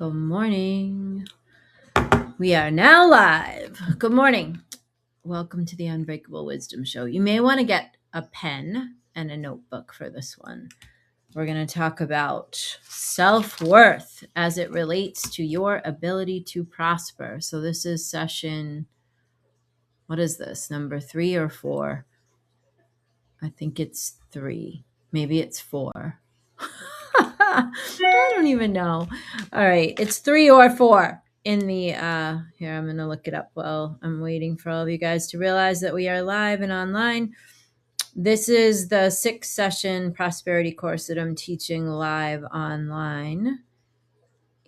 Good morning. We are now live. Good morning. Welcome to the Unbreakable Wisdom Show. You may want to get a pen and a notebook for this one. We're going to talk about self-worth as it relates to your ability to prosper. So this is session, what is this, number 3 or 4? I think it's 3. Maybe it's 4. I don't even know. All right, it's 3 or 4 in the here. I'm gonna look it up while I'm waiting for all of you guys to realize that we are live and online. This is the 6th session prosperity course that I'm teaching live online,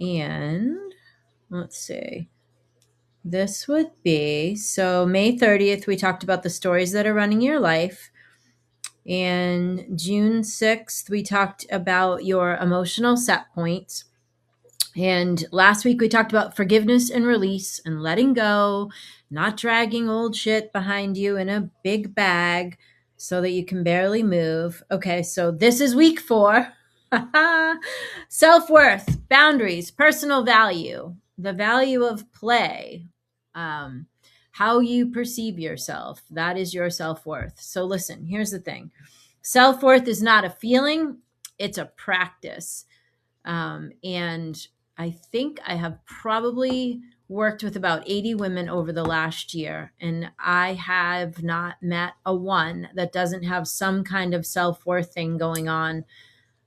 and let's see. This would be May 30th. We talked about the stories that are running your life. And June 6th, we talked about your emotional set points. And last week we talked about forgiveness and release and letting go, not dragging old shit behind you in a big bag so that you can barely move. Okay, so this is week 4. Self-worth, boundaries, personal value, the value of play, how you perceive yourself. That is your self-worth. So listen, here's the thing. Self-worth is not a feeling, it's a practice. And I think I have probably worked with about 80 women over the last year, and I have not met a one that doesn't have some kind of self-worth thing going on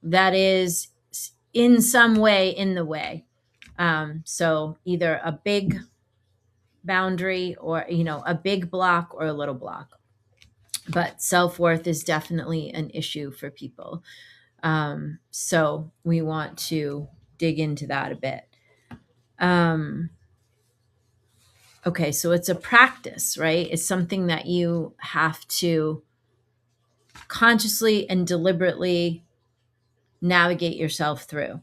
that is in some way in the way. So either a big boundary or, a big block or a little block. But self-worth is definitely an issue for people. So we want to dig into that a bit. Okay, so it's a practice, right? It's something that you have to consciously and deliberately navigate yourself through.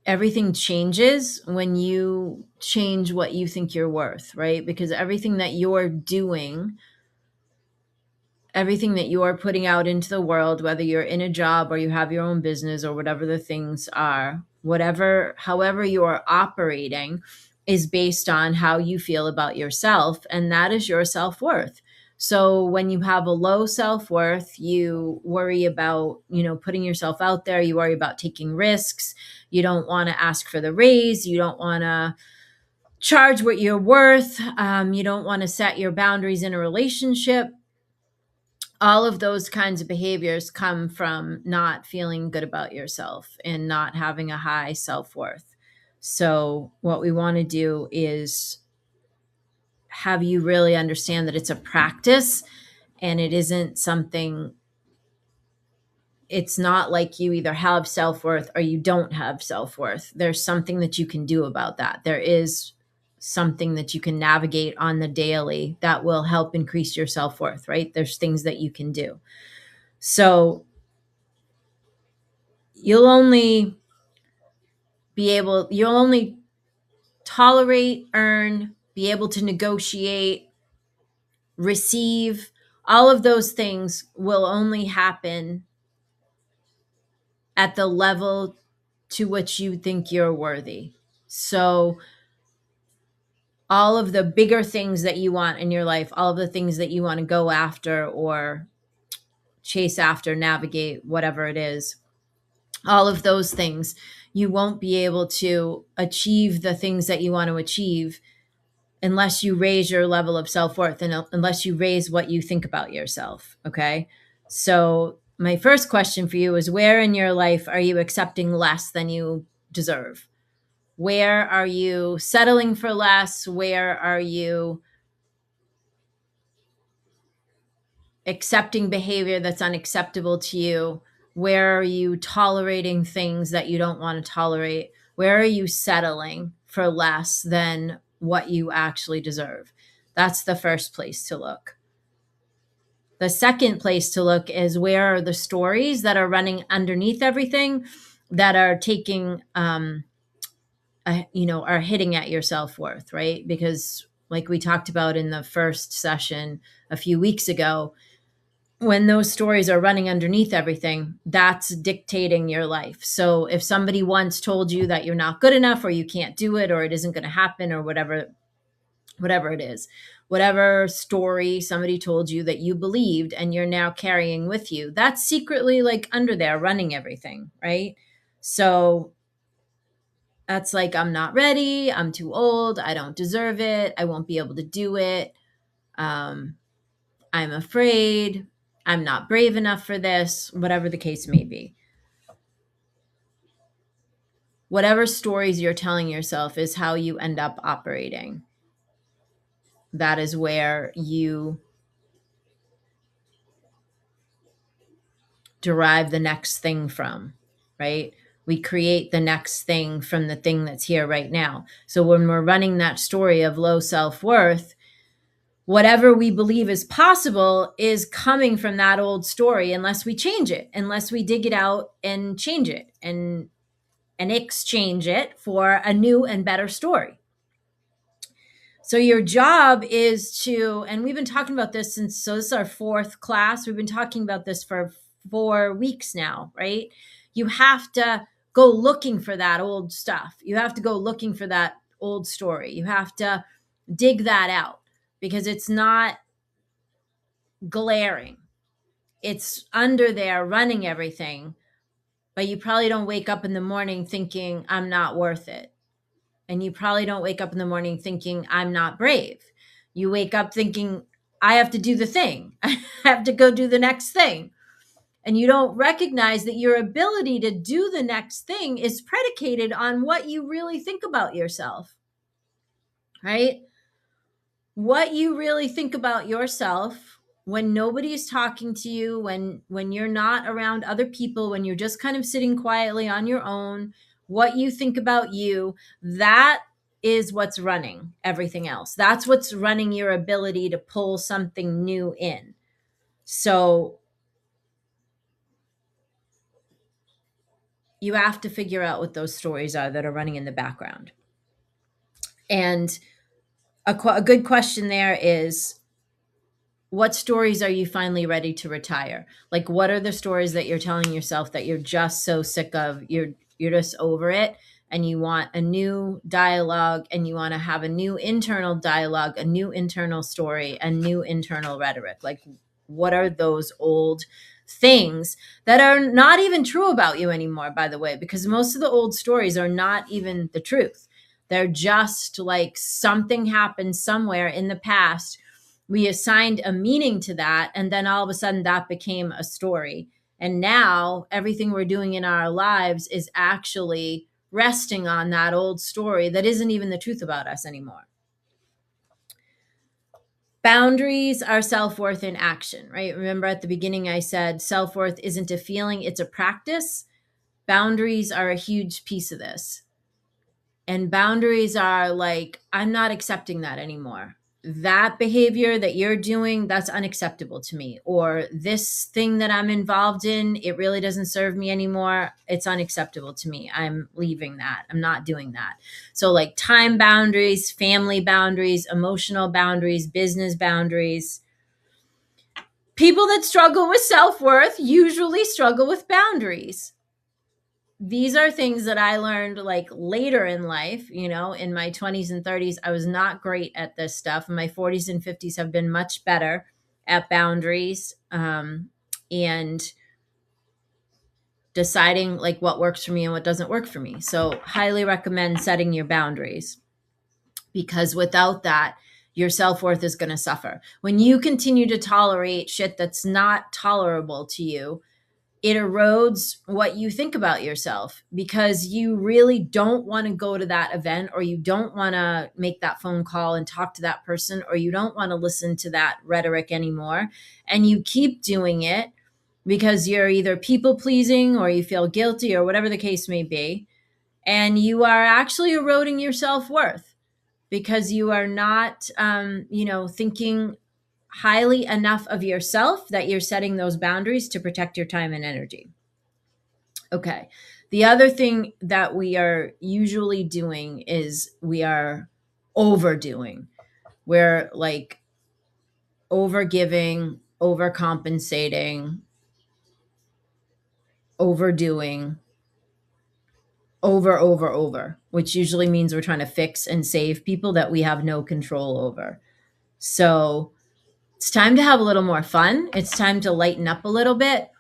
Everything changes when you change what you think you're worth, right? Because everything that you're doing, everything that you are putting out into the world, whether you're in a job or you have your own business or whatever the things are, however you are operating is based on how you feel about yourself. And that is your self-worth. So when you have a low self-worth, you worry about, putting yourself out there. You worry about taking risks. You don't want to ask for the raise. You don't want to charge what you're worth. You don't want to set your boundaries in a relationship. All of those kinds of behaviors come from not feeling good about yourself and not having a high self-worth. So what we want to do is have you really understand that it's a practice and it isn't something, it's not like you either have self-worth or you don't have self-worth. There's something that you can do about that. There is something that you can navigate on the daily that will help increase your self-worth, right? There's things that you can do. So you'll only tolerate, earn, be able to negotiate, receive. All of those things will only happen at the level to which you think you're worthy. So all of the bigger things that you want in your life, all of the things that you want to go after or chase after, navigate, whatever it is, all of those things, you won't be able to achieve the things that you want to achieve unless you raise your level of self-worth and unless you raise what you think about yourself. Okay. So my first question for you is, where in your life are you accepting less than you deserve? Where are you settling for less? Where are you accepting behavior that's unacceptable to you? Where are you tolerating things that you don't want to tolerate? Where are you settling for less than what you actually deserve? That's the first place to look. The second place to look is, where are the stories that are running underneath everything that are taking, are hitting at your self-worth, right? Because like we talked about in the first session a few weeks ago, when those stories are running underneath everything, that's dictating your life. So if somebody once told you that you're not good enough or you can't do it or it isn't going to happen or whatever it is, whatever story somebody told you that you believed and you're now carrying with you, that's secretly like under there running everything, right? So that's like, I'm not ready, I'm too old, I don't deserve it, I won't be able to do it. I'm afraid, I'm not brave enough for this, whatever the case may be. Whatever stories you're telling yourself is how you end up operating. That is where you derive the next thing from, right? We create the next thing from the thing that's here right now. So when we're running that story of low self-worth, whatever we believe is possible is coming from that old story, unless we change it, unless we dig it out and change it and exchange it for a new and better story. So your job is to, and we've been talking about this so this is our 4th class. We've been talking about this for 4 weeks now, right? You have to go looking for that old stuff. You have to go looking for that old story. You have to dig that out because it's not glaring. It's under there running everything, but you probably don't wake up in the morning thinking, I'm not worth it. And you probably don't wake up in the morning thinking, I'm not brave. You wake up thinking, I have to do the thing. I have to go do the next thing. And you don't recognize that your ability to do the next thing is predicated on what you really think about yourself, right? What you really think about yourself when nobody's talking to you, when you're not around other people, when you're just kind of sitting quietly on your own, what you think about you, that is what's running everything else. That's what's running your ability to pull something new in. So you have to figure out what those stories are that are running in the background. And a good question there is, what stories are you finally ready to retire? Like, what are the stories that you're telling yourself that you're just so sick of? You're just over it, and you want a new dialogue, and you want to have a new internal dialogue, a new internal story, a new internal rhetoric. Like, what are those old things that are not even true about you anymore, by the way? Because most of the old stories are not even the truth. They're just like something happened somewhere in the past. We assigned a meaning to that, and then all of a sudden that became a story. And now everything we're doing in our lives is actually resting on that old story that isn't even the truth about us anymore. Boundaries are self-worth in action, right? Remember at the beginning I said self-worth isn't a feeling, it's a practice. Boundaries are a huge piece of this. And boundaries are like, I'm not accepting that anymore. That behavior that you're doing, that's unacceptable to me. Or this thing that I'm involved in, it really doesn't serve me anymore. It's unacceptable to me. I'm leaving that. I'm not doing that. So like time boundaries, family boundaries, emotional boundaries, business boundaries. People that struggle with self-worth usually struggle with boundaries. These are things that I learned like later in life, in my 20s and 30s. I was not great at this stuff. My 40s and 50s have been much better at boundaries and deciding like what works for me and what doesn't work for me. So highly recommend setting your boundaries, because without that, your self-worth is going to suffer. When you continue to tolerate shit that's not tolerable to you, it erodes what you think about yourself, because you really don't want to go to that event, or you don't want to make that phone call and talk to that person, or you don't want to listen to that rhetoric anymore. And you keep doing it because you're either people pleasing or you feel guilty or whatever the case may be. And you are actually eroding your self-worth because you are not, thinking highly enough of yourself that you're setting those boundaries to protect your time and energy. Okay. The other thing that we are usually doing is we are overdoing. We're like overgiving, overcompensating, overdoing, over, which usually means we're trying to fix and save people that we have no control over. So it's time to have a little more fun. It's time to lighten up a little bit.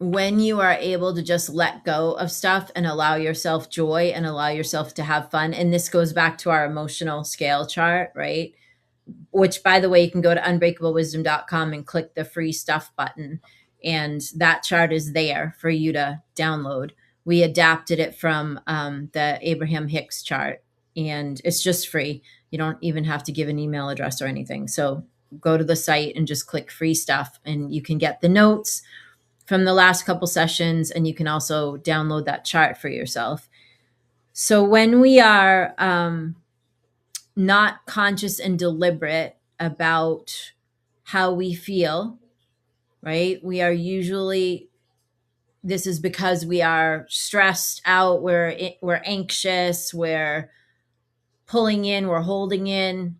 When you are able to just let go of stuff and allow yourself joy and allow yourself to have fun, and this goes back to our emotional scale chart, right? Which, by the way, you can go to unbreakablewisdom.com and click the free stuff button, and that chart is there for you to download. We adapted it from the Abraham Hicks chart, and it's just free. You don't even have to give an email address or anything. So go to the site and just click free stuff, and you can get the notes from the last couple sessions, and you can also download that chart for yourself. So when we are not conscious and deliberate about how we feel, right? We are usually, this is because we are stressed out, we're anxious, we're pulling in, we're holding in.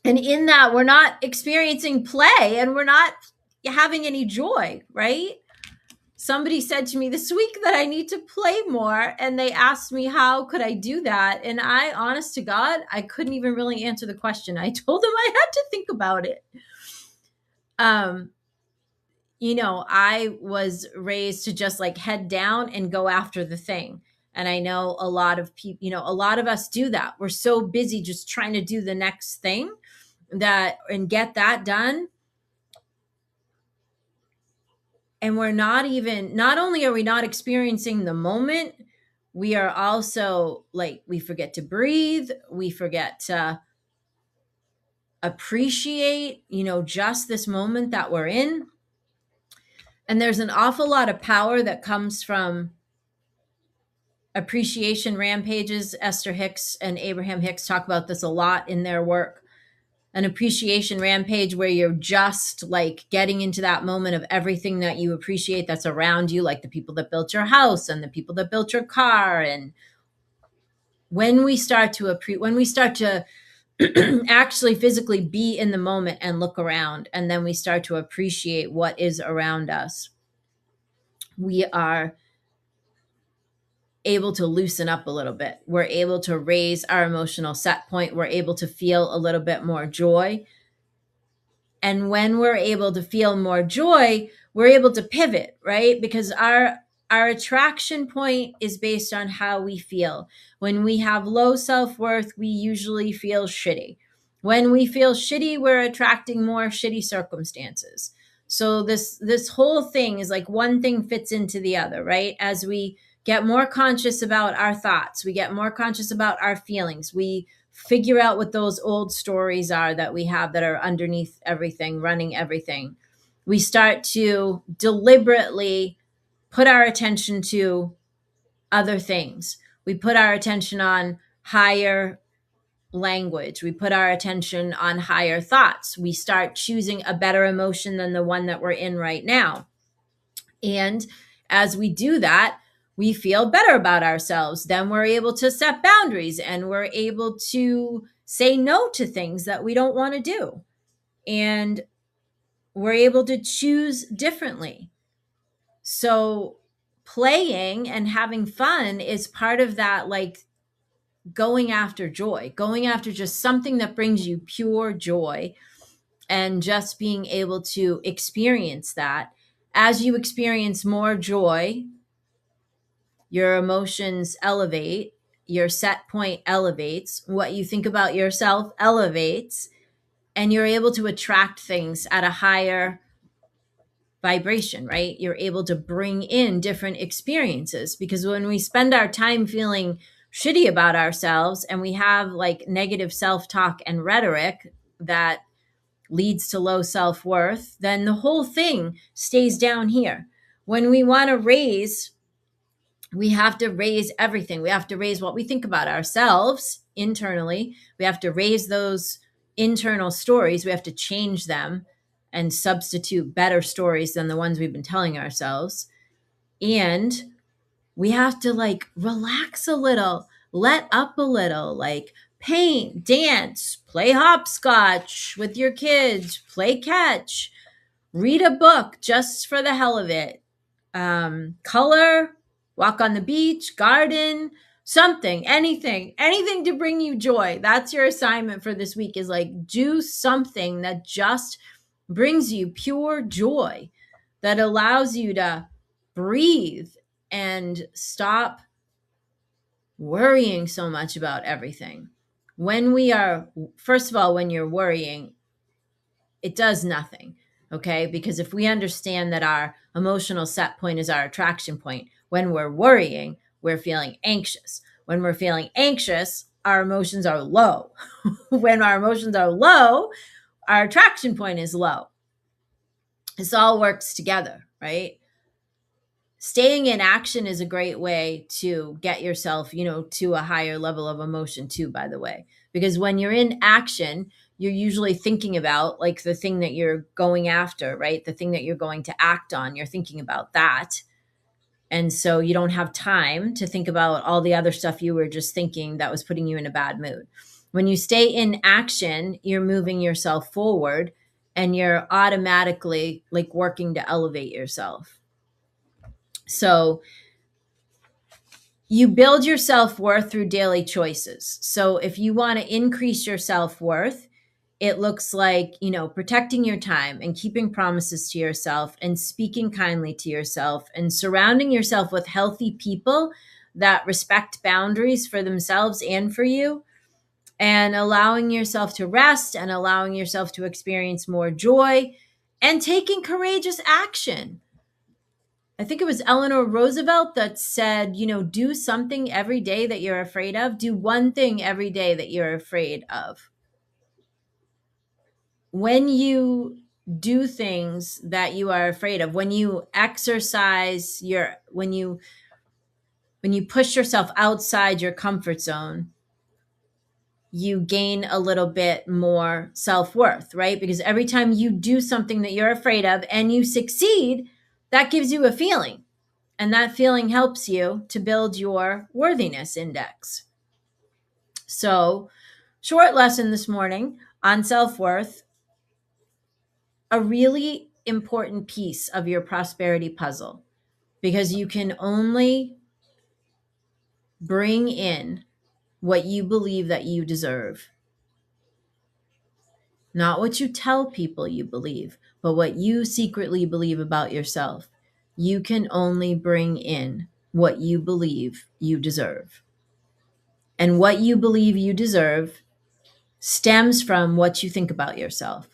And in that, we're not experiencing play and we're not having any joy, right? Somebody said to me this week that I need to play more, and they asked me how could I do that, and I, honest to God, I couldn't even really answer the question. I told them I had to think about it. I was raised to just like head down and go after the thing, and I know a lot of people, a lot of us do that. We're so busy just trying to do the next thing and get that done. And we're not only are we not experiencing the moment, we are also like, we forget to breathe. We forget to appreciate, just this moment that we're in. And there's an awful lot of power that comes from appreciation rampages. Esther Hicks and Abraham Hicks talk about this a lot in their work. An appreciation rampage where you're just like getting into that moment of everything that you appreciate that's around you, like the people that built your house and the people that built your car. And when we start to actually physically be in the moment and look around, and then we start to appreciate what is around us, we are able to loosen up a little bit. We're able to raise our emotional set point. We're able to feel a little bit more joy. And when we're able to feel more joy, we're able to pivot, right? Because our attraction point is based on how we feel. When we have low self-worth, we usually feel shitty. When we feel shitty, we're attracting more shitty circumstances. So this whole thing is like one thing fits into the other, right? As we get more conscious about our thoughts, we get more conscious about our feelings, we figure out what those old stories are that we have that are underneath everything, running everything. We start to deliberately put our attention to other things. We put our attention on higher language. We put our attention on higher thoughts. We start choosing a better emotion than the one that we're in right now. And as we do that, we feel better about ourselves. Then we're able to set boundaries and we're able to say no to things that we don't want to do. And we're able to choose differently. So playing and having fun is part of that, like going after joy, going after just something that brings you pure joy, and just being able to experience that. As you experience more joy, your emotions elevate, your set point elevates, what you think about yourself elevates, and you're able to attract things at a higher vibration, right? You're able to bring in different experiences, because when we spend our time feeling shitty about ourselves and we have like negative self-talk and rhetoric that leads to low self-worth, then the whole thing stays down here. When we want to raise, we have to raise everything. We have to raise what we think about ourselves internally. We have to raise those internal stories. We have to change them and substitute better stories than the ones we've been telling ourselves. And we have to like relax a little, let up a little, like paint, dance, play hopscotch with your kids, play catch, read a book just for the hell of it, color, walk on the beach, garden, something, anything to bring you joy. That's your assignment for this week, is like, do something that just brings you pure joy, that allows you to breathe and stop worrying so much about everything. First of all, when you're worrying, it does nothing. Okay. Because if we understand that our emotional set point is our attraction point, when we're worrying, we're feeling anxious. When we're feeling anxious, our emotions are low. When our emotions are low, our attraction point is low. This all works together, right? Staying in action is a great way to get yourself, to a higher level of emotion too, by the way, because when you're in action, you're usually thinking about like the thing that you're going after, right? The thing that you're going to act on, you're thinking about that. And so you don't have time to think about all the other stuff you were just thinking that was putting you in a bad mood. When you stay in action, you're moving yourself forward and you're automatically like working to elevate yourself. So you build your self-worth through daily choices. So if you want to increase your self-worth, it looks like, protecting your time and keeping promises to yourself and speaking kindly to yourself and surrounding yourself with healthy people that respect boundaries for themselves and for you, and allowing yourself to rest and allowing yourself to experience more joy and taking courageous action. I think it was Eleanor Roosevelt that said, do something every day that you're afraid of. Do one thing every day that you're afraid of. When you do things that you are afraid of, when you exercise when you push yourself outside your comfort zone, you gain a little bit more self-worth, right? Because every time you do something that you're afraid of and you succeed, that gives you a feeling. And that feeling helps you to build your worthiness index. So, short lesson this morning on self-worth, a really important piece of your prosperity puzzle, because you can only bring in what you believe that you deserve. Not what you tell people you believe, but what you secretly believe about yourself. You can only bring in what you believe you deserve. And what you believe you deserve stems from what you think about yourself.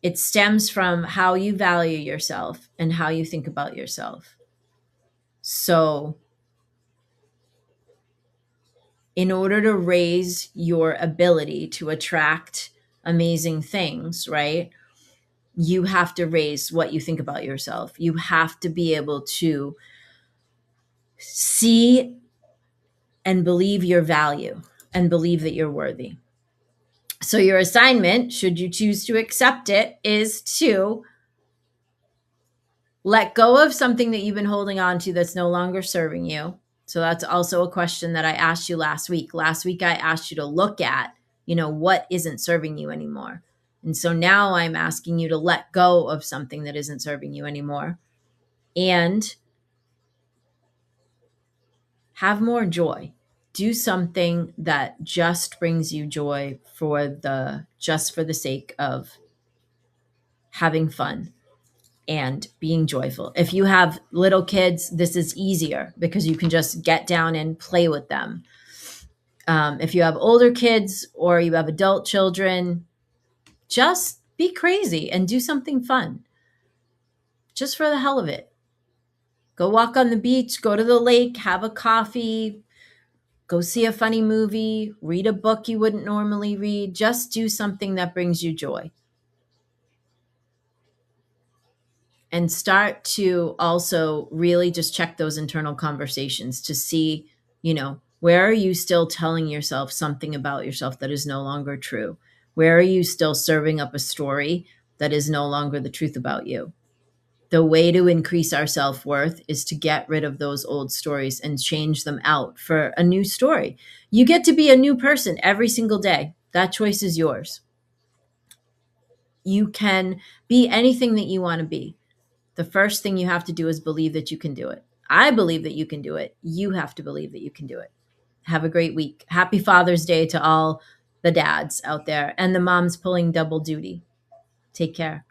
It stems from how you value yourself and how you think about yourself. So, in order to raise your ability to attract amazing things, right? You have to raise what you think about yourself. You have to be able to see and believe your value and believe that you're worthy. So your assignment, should you choose to accept it, is to let go of something that you've been holding on to that's no longer serving you. So that's also a question that I asked you last week. Last week, I asked you to look at, what isn't serving you anymore. And so now I'm asking you to let go of something that isn't serving you anymore and have more joy. Do something that just brings you joy for the sake of having fun and being joyful. If you have little kids, this is easier because you can just get down and play with them. If you have older kids or you have adult children, just be crazy and do something fun. Just for the hell of it. Go walk on the beach, go to the lake, have a coffee, go see a funny movie, read a book you wouldn't normally read. Just do something that brings you joy. And start to also really just check those internal conversations to see, where are you still telling yourself something about yourself that is no longer true? Where are you still serving up a story that is no longer the truth about you? The way to increase our self-worth is to get rid of those old stories and change them out for a new story. You get to be a new person every single day. That choice is yours. You can be anything that you want to be. The first thing you have to do is believe that you can do it. I believe that you can do it. You have to believe that you can do it. Have a great week. Happy Father's Day to all the dads out there and the moms pulling double duty. Take care.